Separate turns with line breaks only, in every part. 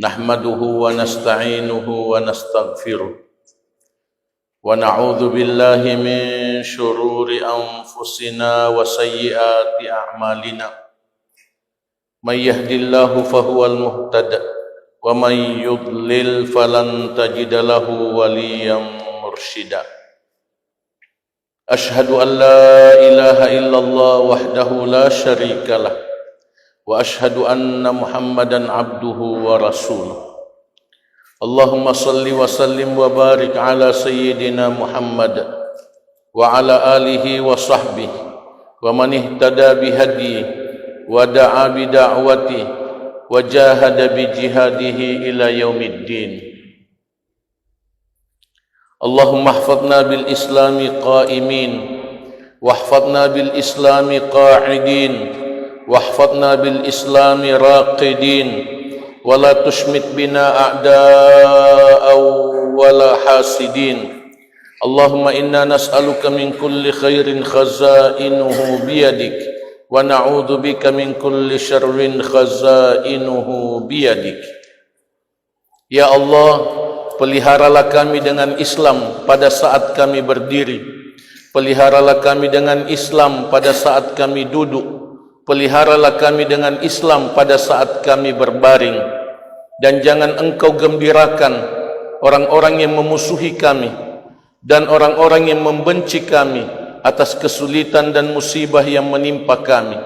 نحمده ونستعينه ونستغفره ونعوذ بالله من شرور أنفسنا وسيئات أعمالنا من يهد الله فهو المهتد ومن يضلل فلن تجد له وليا مرشدا أشهد أن لا إله إلا الله وحده لا شريك له وأشهد أن محمدا عبده ورسوله اللهم صل وسلم وبارك على سيدنا محمد وعلى آله وصحبه ومن اهتدى بهديه ودعا بدعوته وجاهد بجهاده إلى يوم الدين اللهم احفظنا بالإسلام قائمين واحفظنا بالإسلام قاعدين واحفظنا بالإسلام راقدين ولا تشمت بنا أعداء ولا حاسدين اللهم إنا نسألك من كل خير خزائنه بيدك ونعوذ بك من كل شر خزائنه بيدك Ya Allah, peliharalah kami dengan Islam pada saat kami berdiri, peliharalah kami dengan Islam pada saat kami duduk, peliharalah kami dengan Islam pada saat kami berbaring, dan jangan Engkau gembirakan orang-orang yang memusuhi kami dan orang-orang yang membenci kami atas kesulitan dan musibah yang menimpa kami.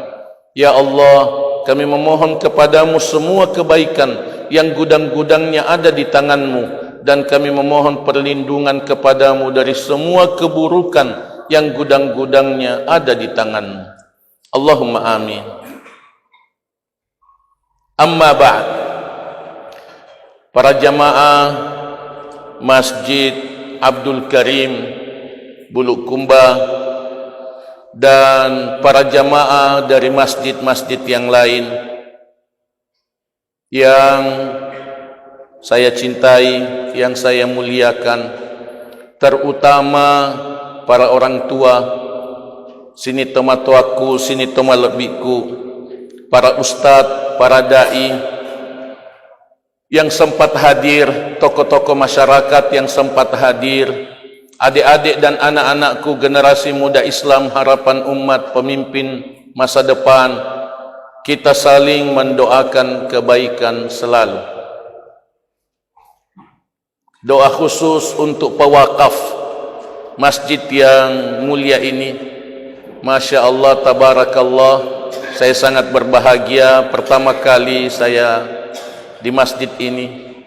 Ya Allah, kami memohon kepadamu semua kebaikan yang gudang-gudangnya ada di tangan-Mu, dan kami memohon perlindungan kepadamu dari semua keburukan yang gudang-gudangnya ada di tangan-Mu. Allahumma amin. Amma ba'd. Para jamaah Masjid Abdul Karim Bulukumba dan para jamaah dari masjid-masjid yang lain yang saya cintai, yang saya muliakan, terutama para orang tua, sini tomatuaku, sini tomalebiku, para ustadz, para dai yang sempat hadir, tokoh-tokoh masyarakat yang sempat hadir, adik-adik dan anak-anakku, generasi muda Islam, harapan umat, pemimpin masa depan. Kita saling mendoakan kebaikan selalu. Doa khusus untuk pewakaf masjid yang mulia ini. Masya Allah, tabarakallah, saya sangat berbahagia pertama kali saya di masjid ini.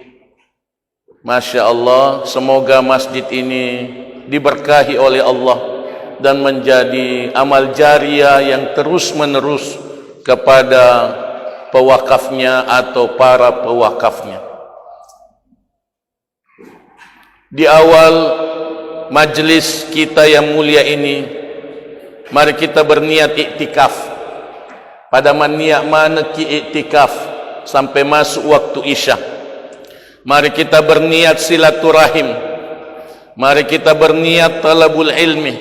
Masya Allah, semoga masjid ini diberkahi oleh Allah dan menjadi amal jariah yang terus menerus kepada pewakafnya atau para pewakafnya. Di awal majlis kita yang mulia ini, mari kita berniat iktikaf. Pada maniak mana ki iktikaf sampai masuk waktu Isya. Mari kita berniat silaturahim. Mari kita berniat talabul ilmi.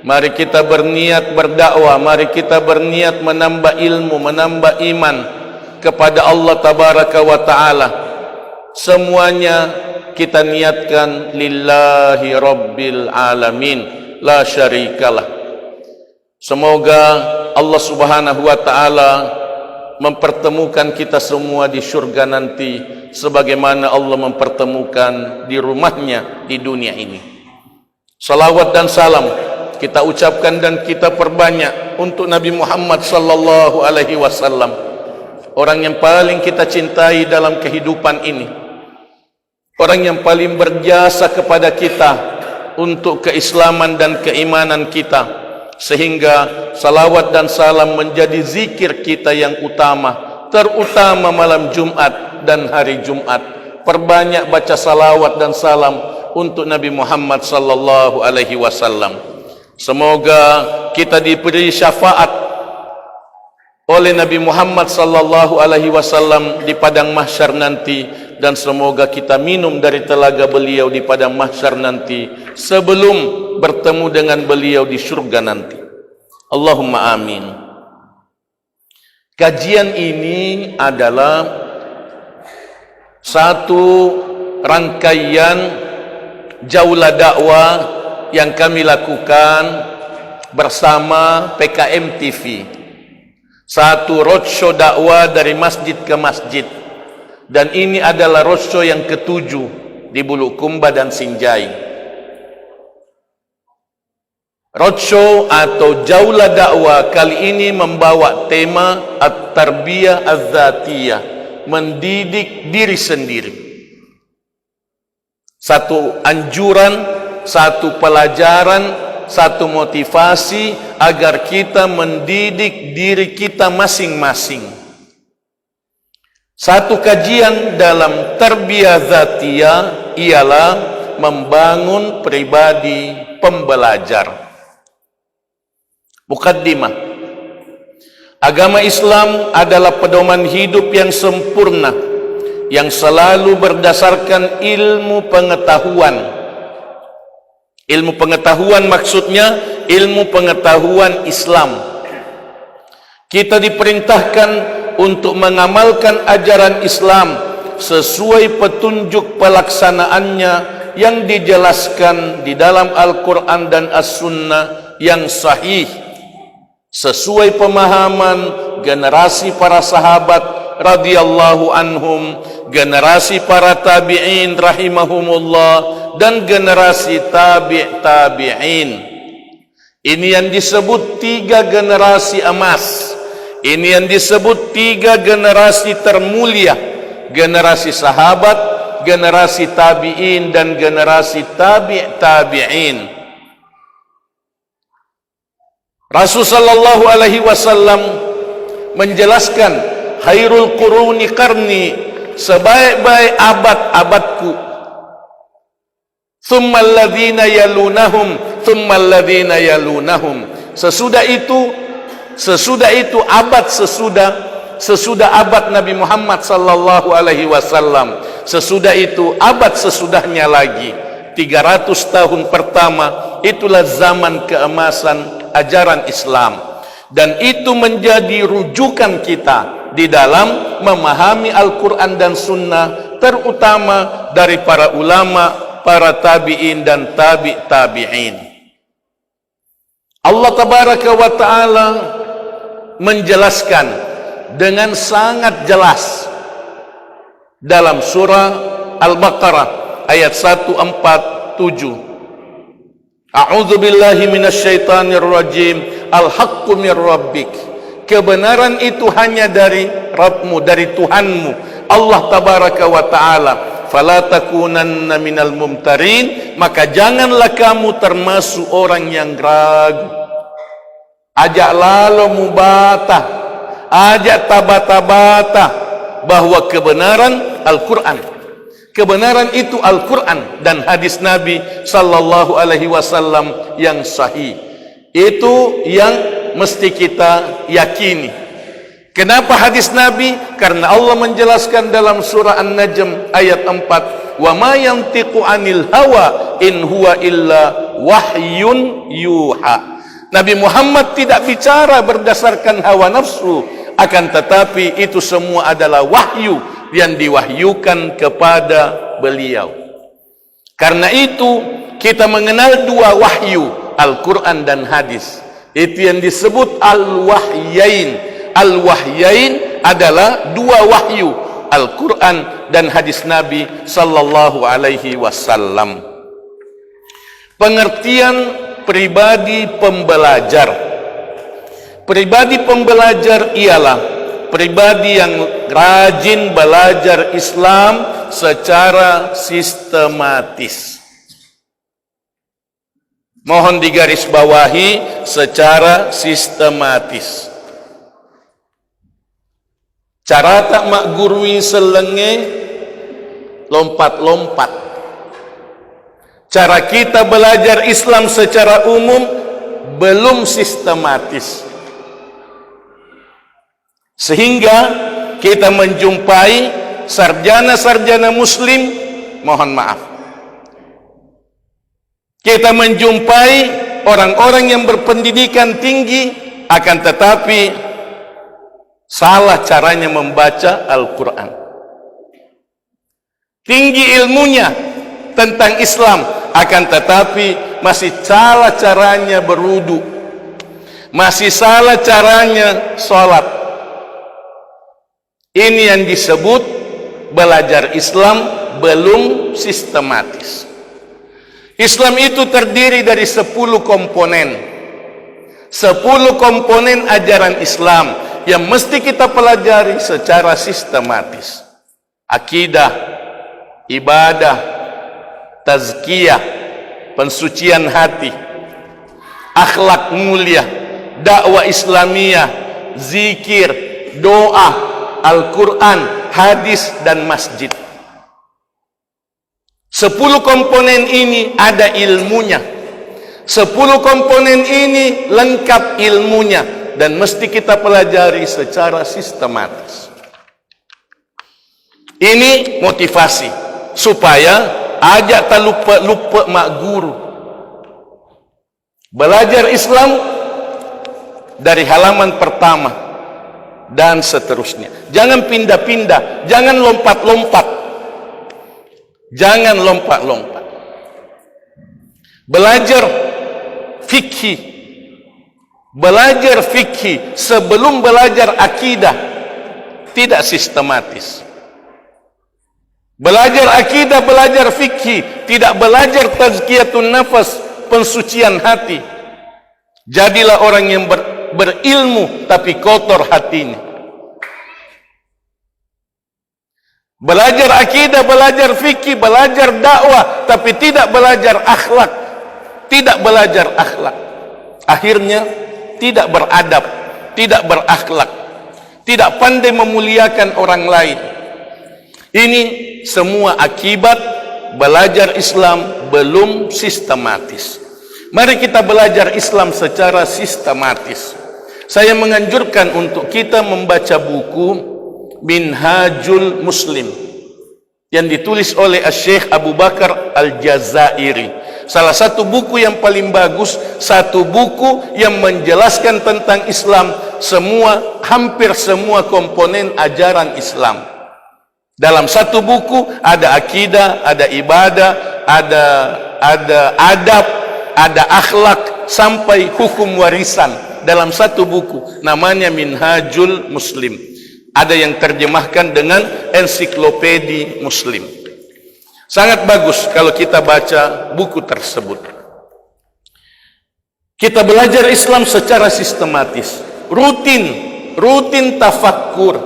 Mari kita berniat berdakwah. Mari kita berniat menambah ilmu, menambah iman kepada Allah tabaraka wa ta'ala. Semuanya kita niatkan lillahi rabbil alamin, la syarikalah. Semoga Allah subhanahu wa ta'ala mempertemukan kita semua di syurga nanti, sebagaimana Allah mempertemukan di rumahnya di dunia ini. Salawat dan salam kita ucapkan dan kita perbanyak untuk Nabi Muhammad sallallahu alaihi wasallam, orang yang paling kita cintai dalam kehidupan ini, orang yang paling berjasa kepada kita untuk keislaman dan keimanan kita, sehingga salawat dan salam menjadi zikir kita yang utama, terutama malam Jumat dan hari Jumat. Perbanyak baca salawat dan salam untuk Nabi Muhammad sallallahu alaihi wasallam. Semoga kita diberi syafaat oleh Nabi Muhammad sallallahu alaihi wasallam di padang mahsyar nanti, dan semoga kita minum dari telaga beliau di padang mahsyar nanti sebelum bertemu dengan beliau di surga nanti. Allahumma amin. Kajian ini adalah satu rangkaian jaulah dakwah yang kami lakukan bersama PKM TV. Satu roadshow dakwah dari masjid ke masjid. Dan ini adalah roadshow yang ke-7 di Bulukumba dan Sinjai. Roadshow atau jaulah dakwah kali ini membawa tema At-Tarbiyah Az-Zatiyah, mendidik diri sendiri. Satu anjuran, satu pelajaran, satu motivasi agar kita mendidik diri kita masing-masing. Satu kajian dalam tarbiyah zatiyah ialah membangun pribadi pembelajar. Mukaddimah. Agama Islam adalah pedoman hidup yang sempurna, yang selalu berdasarkan ilmu pengetahuan. Ilmu pengetahuan maksudnya ilmu pengetahuan Islam. Kita diperintahkan untuk mengamalkan ajaran Islam sesuai petunjuk pelaksanaannya yang dijelaskan di dalam Al-Quran dan As-Sunnah yang sahih, sesuai pemahaman generasi para sahabat radhiyallahu anhum, generasi para tabi'in rahimahumullah, dan generasi tabi'in. Ini yang disebut 3 generasi emas. Ini yang disebut 3 generasi termulia. Generasi sahabat, generasi tabi'in, dan generasi tabi'in. Rasul sallallahu alaihi wasallam menjelaskan, khairul quruni qarni, sebaik-baik abad-abadku, thummal ladzina yalunahum, thummal ladzina yalunahum. Sesudah itu abad sesudah abad Nabi Muhammad sallallahu alaihi wasallam. Sesudah itu abad sesudahnya lagi. 300 tahun pertama itulah zaman keemasan ajaran Islam, dan itu menjadi rujukan kita di dalam memahami Al-Quran dan Sunnah, terutama dari para ulama, para tabi'in dan tabi'in. Allah Tabaraka wa Ta'ala menjelaskan dengan sangat jelas dalam surah Al-Baqarah ayat 147. A'udzu billahi minasyaitonir rajim. Al-haqqu mir rabbik. Kebenaran itu hanya dari Rabbmu, dari Tuhanmu, Allah Tabaraka wa Ta'ala. Fala takunanna minal mumtarin, maka janganlah kamu termasuk orang yang ragu. Ajak lalu mubatah, ajak tabata-bata bahwa kebenaran Al-Quran. Kebenaran itu Al-Quran dan hadis Nabi sallallahu alaihi wasallam yang sahih. Itu yang mesti kita yakini. Kenapa hadis Nabi? Karena Allah menjelaskan dalam surah An-Najm ayat 4, "Wa ma yantiqu 'anil hawa in huwa illa wahyun yuha." Nabi Muhammad tidak bicara berdasarkan hawa nafsu, akan tetapi itu semua adalah wahyu yang diwahyukan kepada beliau. Karena itu kita mengenal 2 wahyu, Al-Quran dan hadis. Itu yang disebut Al-Wahyain. Al-Wahyain adalah 2 wahyu, Al-Quran dan hadis Nabi sallallahu alaihi wasallam. Pengertian pribadi pembelajar. Pribadi pembelajar ialah pribadi yang rajin belajar Islam secara sistematis. Mohon digarisbawahi, secara sistematis. Cara tak mak gurui selenge lompat-lompat. Cara kita belajar Islam secara umum belum sistematis. Sehingga kita menjumpai sarjana-sarjana muslim, mohon maaf, kita menjumpai orang-orang yang berpendidikan tinggi, akan tetapi Salah caranya membaca Al-Quran. Tinggi ilmunya tentang Islam, akan tetapi masih salah caranya berwudu, masih salah caranya sholat. Ini yang disebut belajar Islam belum sistematis. Islam itu terdiri dari 10 komponen. 10 komponen ajaran Islam yang mesti kita pelajari secara sistematis. Akidah, ibadah, tazkiyah, pensucian hati, akhlak mulia, dakwah Islamiyah, zikir, doa, Al-Quran, hadis, dan masjid. 10 komponen ini ada ilmunya. 10 komponen ini lengkap ilmunya dan mesti kita pelajari secara sistematis. Ini motivasi supaya ajak tak lupa mak guru. Belajar Islam dari halaman pertama dan seterusnya. Jangan pindah-pindah, jangan lompat-lompat. Jangan lompat-lompat. Belajar fikih. Belajar fikih sebelum belajar akidah tidak sistematis. Belajar akidah, belajar fikih, tidak belajar tazkiyatun nafas, pensucian hati. Jadilah orang yang berilmu tapi kotor hatinya. Belajar akidah, belajar fikih, belajar dakwah, tapi tidak belajar akhlak, tidak belajar akhlak. Akhirnya tidak beradab, tidak berakhlak, tidak pandai memuliakan orang lain. Ini semua akibat belajar Islam belum sistematis. Mari kita belajar Islam secara sistematis. Saya menganjurkan untuk kita membaca buku Minhajul Muslim yang ditulis oleh Syekh Abu Bakar Al-Jazairi. Salah satu buku yang paling bagus, satu buku yang menjelaskan tentang Islam, hampir semua komponen ajaran Islam. Dalam satu buku ada akidah, ada ibadah, ada adab, ada akhlak, sampai hukum warisan. Dalam satu buku namanya Minhajul Muslim. Ada yang terjemahkan dengan ensiklopedi Muslim. Sangat bagus kalau kita baca buku tersebut. Kita belajar Islam secara sistematis, rutin tafakkur.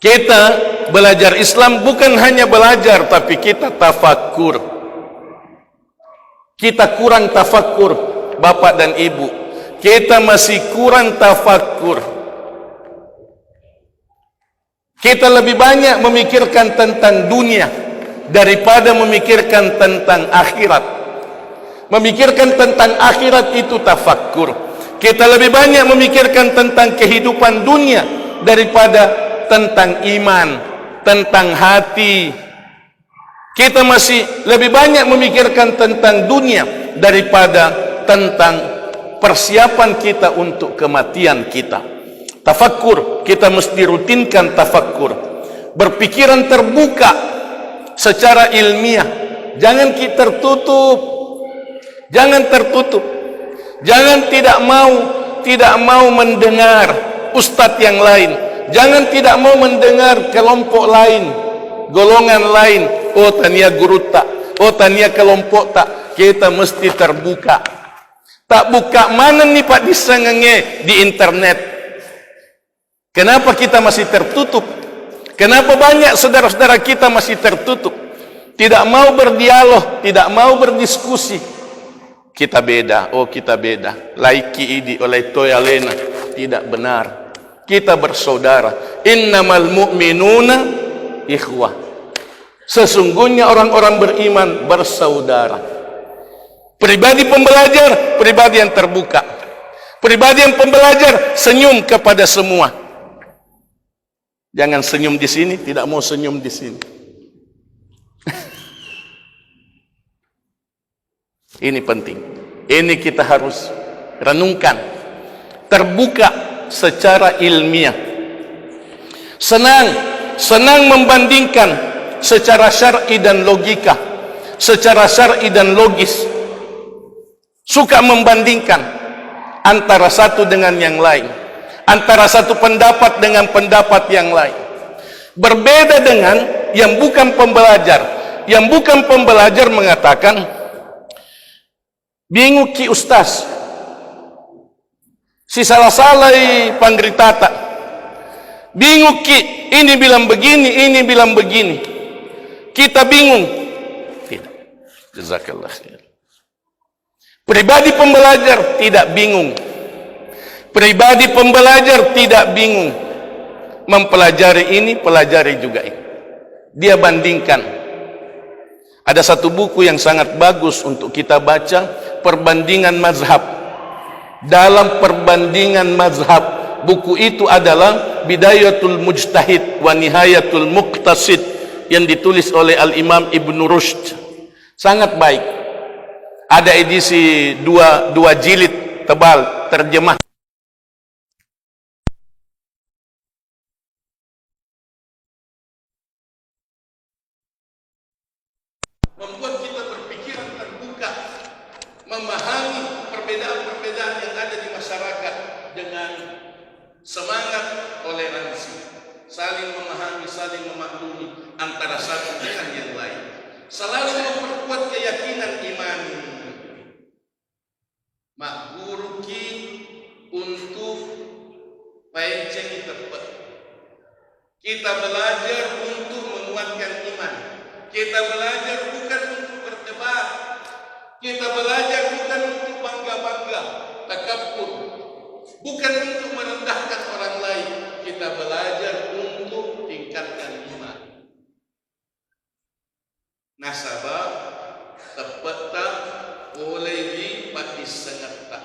Kita belajar Islam bukan hanya belajar, tapi kita tafakkur. Kita kurang tafakkur, Bapak dan Ibu. Kita masih kurang tafakkur. Kita lebih banyak memikirkan tentang dunia daripada memikirkan tentang akhirat. Memikirkan tentang akhirat itu tafakkur. Kita lebih banyak memikirkan tentang kehidupan dunia daripada tentang iman, tentang hati. Kita masih lebih banyak memikirkan tentang dunia daripada tentang persiapan kita untuk kematian kita. Tafakkur, kita mesti rutinkan tafakkur. Berpikiran terbuka secara ilmiah. Jangan kita tertutup. Jangan tertutup. Jangan tidak mau mendengar ustadz yang lain. Jangan tidak mau mendengar kelompok lain, golongan lain. Oh, tania guru tak. Oh, tania kelompok tak. Kita mesti terbuka. Tak buka mana nih Pak disengenge di internet. Kenapa kita masih tertutup? Kenapa banyak saudara-saudara kita masih tertutup? Tidak mau berdialog, tidak mau berdiskusi. Kita beda, oh kita beda. Laiki idi oleh toya lena. Tidak benar. Kita bersaudara. Innamal mu'minuna ikhwah. Sesungguhnya orang-orang beriman bersaudara. Pribadi pembelajar, pribadi yang terbuka. Pribadi yang pembelajar senyum kepada semua. Jangan senyum di sini, tidak mau senyum di sini. Ini penting. Ini kita harus renungkan. Terbuka secara ilmiah. senang membandingkan secara syar'i dan logika, secara syar'i dan logis, suka membandingkan antara satu dengan yang lain, antara satu pendapat dengan pendapat yang lain. Berbeda dengan yang bukan pembelajar. Yang bukan pembelajar mengatakan, bingung ki ustaz, si salah-salah panggritata, bingung ki, ini bilang begini, ini bilang begini, kita bingung. Tidak. Jazakallah khair. Pribadi pembelajar tidak bingung. Pribadi pembelajar tidak bingung. Mempelajari ini, pelajari juga ini. Dia bandingkan. Ada satu buku yang sangat bagus untuk kita baca, perbandingan mazhab. Dalam perbandingan mazhab, buku itu adalah Bidayatul Mujtahid wa Nihayatul Muqtasid yang ditulis oleh Al-Imam Ibn Rushd. Sangat baik. Ada edisi dua jilid tebal terjemah. Membuat kita berpikiran terbuka, memahami perbedaan-perbedaan yang ada di masyarakat dengan semangat toleransi, saling memahami, saling memaklumi antara satu dengan yang lain, selalu memperkuat keyakinan imani. Mak guru ki untuk pancen tepat. Kita belajar untuk menguatkan iman. Kita belajar bukan untuk berdebat. Kita belajar bukan untuk bangga-bangga, takabur. Bukan untuk merendahkan orang lain. Kita belajar untuk tingkatkan iman. Nasabah tepat tak boleh dipatisengak tak.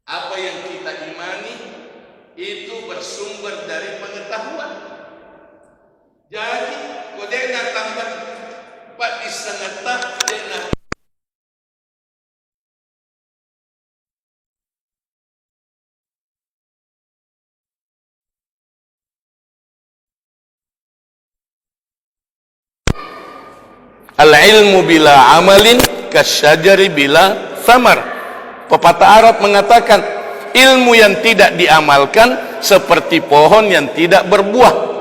Apa yang kita imani itu bersumber dari pengetahuan. Jadi, kalau dia nak tambah pak di sangat dia nak al-ilmu bila amalin kasyajari bila thamar. Pepatah Arab mengatakan, ilmu yang tidak diamalkan seperti pohon yang tidak berbuah.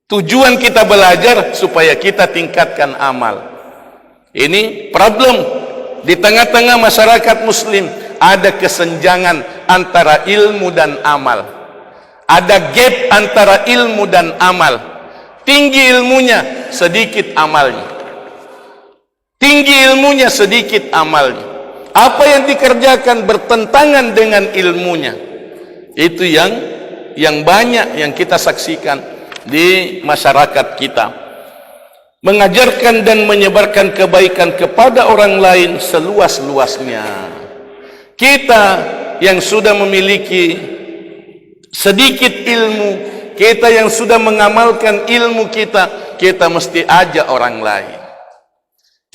Tujuan kita belajar supaya kita tingkatkan amal. Ini problem di tengah-tengah masyarakat muslim. Ada kesenjangan antara ilmu dan amal. Ada gap antara ilmu dan amal. Tinggi ilmunya, sedikit amalnya. Tinggi ilmunya, sedikit amalnya. Apa yang dikerjakan bertentangan dengan ilmunya. Itu yang banyak yang kita saksikan di masyarakat kita. Mengajarkan dan menyebarkan kebaikan kepada orang lain seluas-luasnya. Kita yang sudah memiliki sedikit ilmu, kita yang sudah mengamalkan ilmu kita, kita mesti ajak orang lain.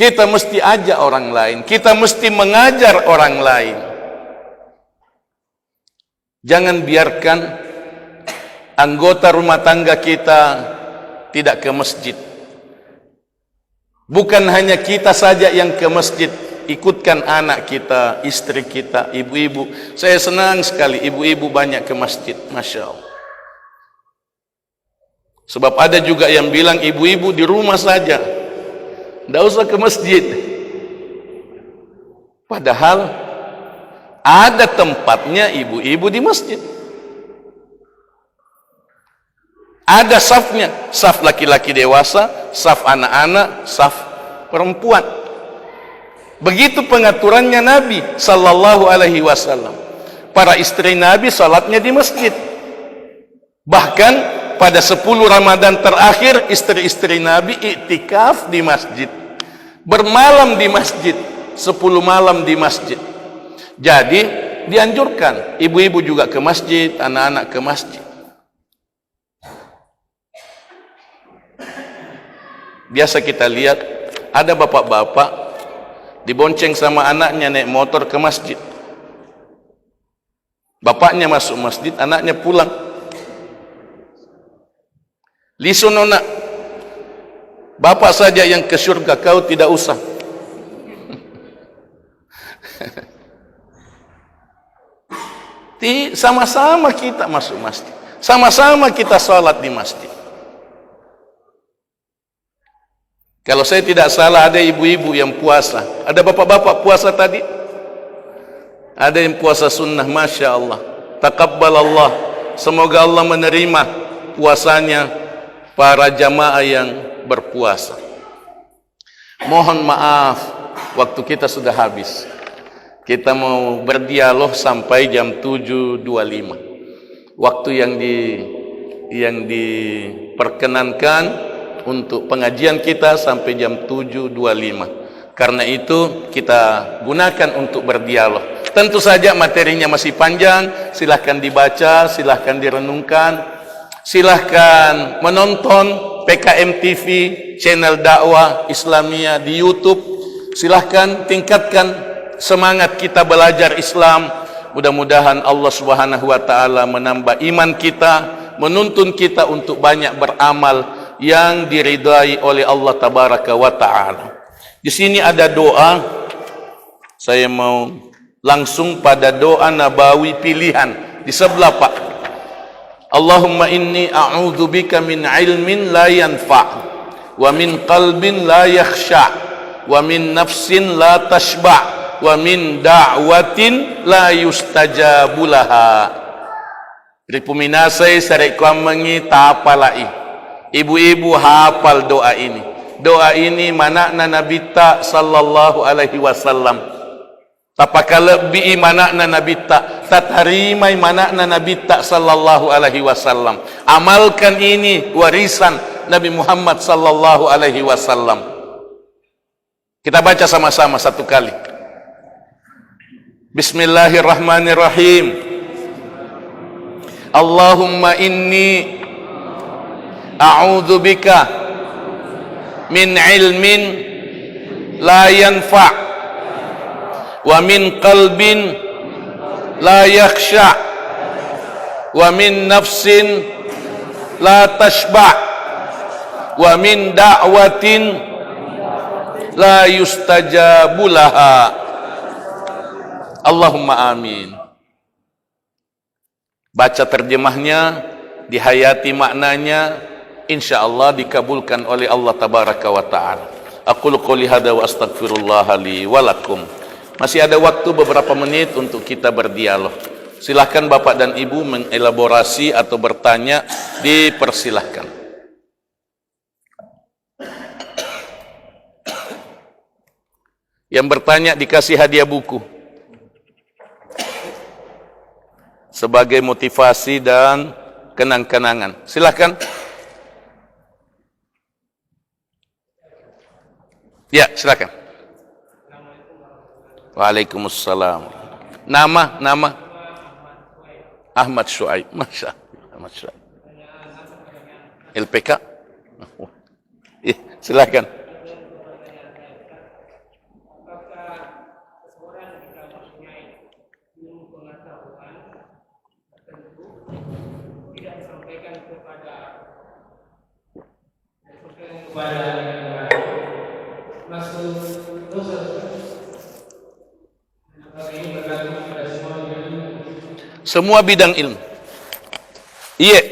Kita mesti ajak orang lain. Kita mesti mengajar orang lain. Jangan biarkan anggota rumah tangga kita tidak ke masjid. Bukan hanya kita saja yang ke masjid, ikutkan anak kita, istri kita, ibu-ibu. Saya senang sekali ibu-ibu banyak ke masjid, Masya Allah. Sebab ada juga yang bilang ibu-ibu di rumah saja, tidak usah ke masjid. Padahal ada tempatnya ibu-ibu di masjid. Ada safnya, saf laki-laki dewasa, saf anak-anak, saf perempuan. Begitu pengaturannya Nabi sallallahu alaihi wasallam. Para istri Nabi salatnya di masjid. Bahkan pada 10 Ramadan terakhir istri-istri Nabi iktikaf di masjid. Bermalam di masjid, 10 malam di masjid. Jadi dianjurkan ibu-ibu juga ke masjid, anak-anak ke masjid. Biasa kita lihat ada bapak-bapak dibonceng sama anaknya naik motor ke masjid. Bapaknya masuk masjid, anaknya pulang. Lisunona, bapak saja yang ke surga, kau tidak usah. Sama-sama kita masuk masjid, sama-sama kita sholat di masjid. Kalau saya tidak salah, ada ibu-ibu yang puasa, ada bapak-bapak puasa tadi, ada yang puasa sunnah. Masya Allah, taqabbal Allah, semoga Allah menerima puasanya para jamaah yang berpuasa. Mohon maaf, waktu kita sudah habis. Kita mau berdialog sampai jam 7.25. Waktu yang diperkenankan untuk pengajian kita sampai jam 7.25. Karena itu kita gunakan untuk berdialog. Tentu saja materinya masih panjang, silahkan dibaca, silahkan direnungkan, silahkan menonton PKM TV, channel dakwah Islamiyah di YouTube. Silahkan tingkatkan semangat kita belajar Islam. Mudah-mudahan Allah Subhanahu wa taala menambah iman kita, menuntun kita untuk banyak beramal yang diridai oleh Allah tabaraka wa taala. Di sini ada doa. Saya mau langsung pada doa nabawi pilihan di sebelah Pak. Allahumma inni a'udzubika min ilmin la yanfa' wa min qalbin la yakhsha' wa min nafsin la tashba' wa min da'watin la yustajabu laha. Ripuminasai sarekwamengi tapalai. Ibu-ibu hafal doa ini. Doa ini manakna Nabi ta sallallahu alaihi wasallam. Tapaka lebih manakna Nabi ta, tatarimai manakna Nabi ta sallallahu alaihi wasallam. Amalkan ini warisan Nabi Muhammad sallallahu alaihi wasallam. Kita baca sama-sama satu kali. Bismillahirrahmanirrahim. Allahumma inni a'udzubika min ilmin la yanfa' wa min qalbin la yakhsha' wa min nafsin la tashba' wa min da'watin la yustajabu laha. Allahumma amin. Baca terjemahnya, dihayati maknanya, insyaallah dikabulkan oleh Allah tabaraka wa ta'ala. Aqulu qouli hadza wa astaghfirullah li wa lakum. Masih ada waktu beberapa menit untuk kita berdialog. Silahkan Bapak dan Ibu mengelaborasi atau bertanya, dipersilahkan. Yang bertanya dikasih hadiah buku sebagai motivasi dan kenang-kenangan. Silahkan. Ya, silahkan. Waalaikumsalam. Nama Ahmad Syuaib. Masya Allah. Ahmad Syuaib. LPK. Silahkan. Semua bidang ilmu. Iya.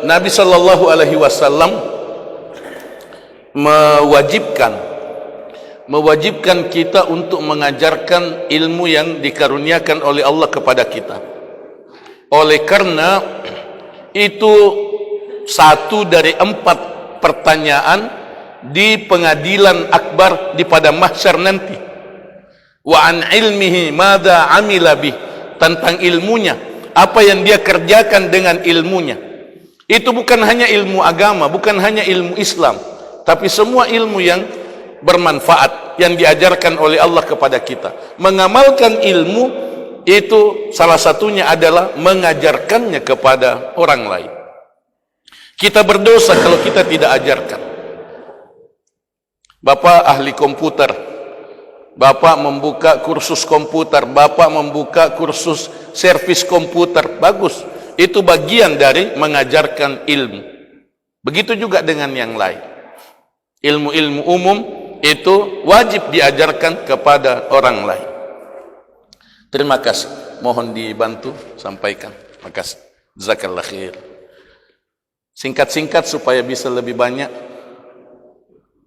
Nabi sallallahu alaihi wasallam mewajibkan kita untuk mengajarkan ilmu yang dikaruniakan oleh Allah kepada kita. Oleh karena itu satu dari 4 pertanyaan di pengadilan akbar di pada mahsyar nanti. Wa an ilmihi madza amila bih, tentang ilmunya, apa yang dia kerjakan dengan ilmunya. Itu bukan hanya ilmu agama, bukan hanya ilmu Islam, tapi semua ilmu yang bermanfaat yang diajarkan oleh Allah kepada kita. Mengamalkan ilmu itu salah satunya adalah mengajarkannya kepada orang lain. Kita berdosa kalau kita tidak ajarkan. Bapak ahli komputer, Bapak membuka kursus komputer, Bapak membuka kursus servis komputer, bagus. Itu bagian dari mengajarkan ilmu. Begitu juga dengan yang lain. Ilmu-ilmu umum itu wajib diajarkan kepada orang lain. Terima kasih. Mohon dibantu sampaikan. Terima kasih. Jazakallah khair. Singkat-singkat supaya bisa lebih banyak.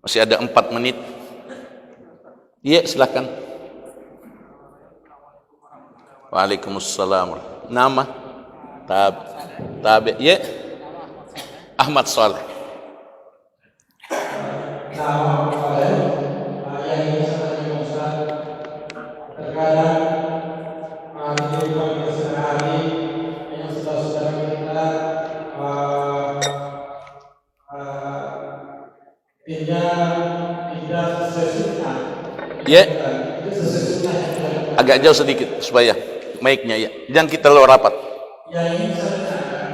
Masih ada 4 menit. Iya, silakan. Waalaikumsalam. Nama? Tabe. Iya. Ahmad Saleh.
Nama Saleh. Yang ini sangat Ustaz. Terkadang di pagi sehari yang saudara-saudara kita tidak sesuai.
Ya, agak jauh sedikit supaya mic-nya ya. Jangan kita lo rapat.
Yang ini saya tanyakan,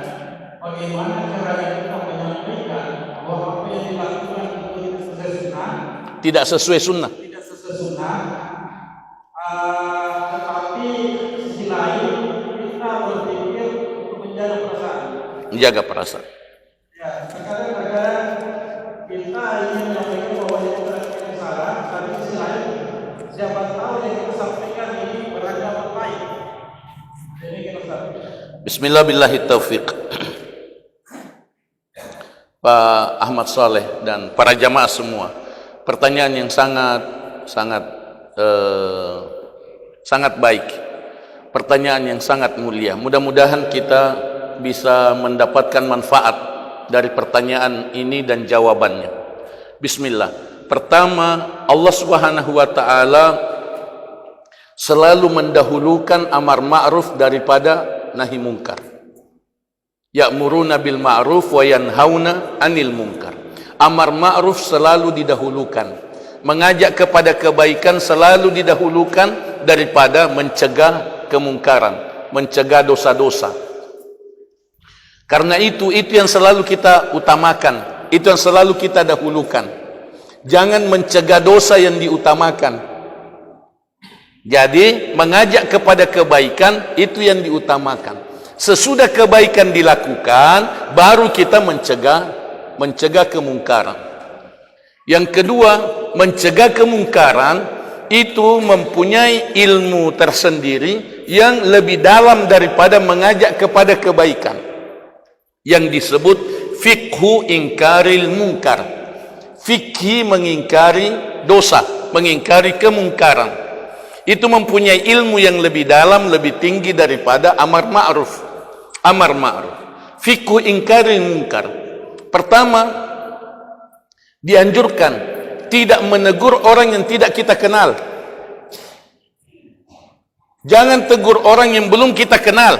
bagaimana caranya kita menyampaikan bahwa apa yang dilakukan itu sesuai sunnah?
Tidak sesuai sunnah.
Tidak sesuai sunnah. Tetapi sisi lain kita berpikir untuk menjaga perasaan.
Menjaga perasaan.
Ya, terkadang kita ingin menyampaikan bahwa yang kita lakukan salah, tapi sisi lain siapa tahu yang kita sampaikan ini beragam baik. Jadi kita
Bismillah billahi taufiq. Pak Ahmad Saleh dan para jamaah semua, pertanyaan yang sangat baik, pertanyaan yang sangat mulia. Mudah-mudahan kita bisa mendapatkan manfaat dari pertanyaan ini dan jawabannya. Bismillah. Pertama, Allah Subhanahu wa taala selalu mendahulukan amar ma'ruf daripada nahi mungkar. Ya'muruna bil ma'ruf wa yanhauna 'anil munkar. Amar ma'ruf selalu didahulukan. Mengajak kepada kebaikan selalu didahulukan daripada mencegah kemungkaran, mencegah dosa-dosa. Karena itu yang selalu kita utamakan, itu yang selalu kita dahulukan. Jangan mencegah dosa yang diutamakan. Jadi mengajak kepada kebaikan itu yang diutamakan. Sesudah kebaikan dilakukan, baru kita mencegah kemungkaran. Yang kedua, mencegah kemungkaran itu mempunyai ilmu tersendiri yang lebih dalam daripada mengajak kepada kebaikan, yang disebut fiqhu ingkaril munkar. Fikih mengingkari dosa, mengingkari kemungkaran. Itu mempunyai ilmu yang lebih dalam, lebih tinggi daripada amar ma'ruf. Amar ma'ruf. Fikhu ingkaril munkar. Pertama, dianjurkan tidak menegur orang yang tidak kita kenal. Jangan tegur orang yang belum kita kenal.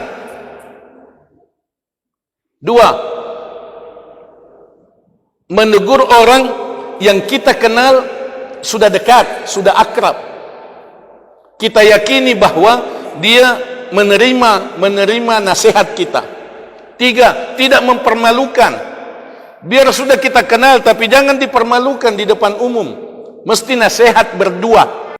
Dua, menegur orang yang kita kenal sudah dekat, sudah akrab. Kita yakini bahwa dia menerima nasihat kita. Tiga, tidak mempermalukan. Biar sudah kita kenal, tapi jangan dipermalukan di depan umum. Mesti nasihat berdua.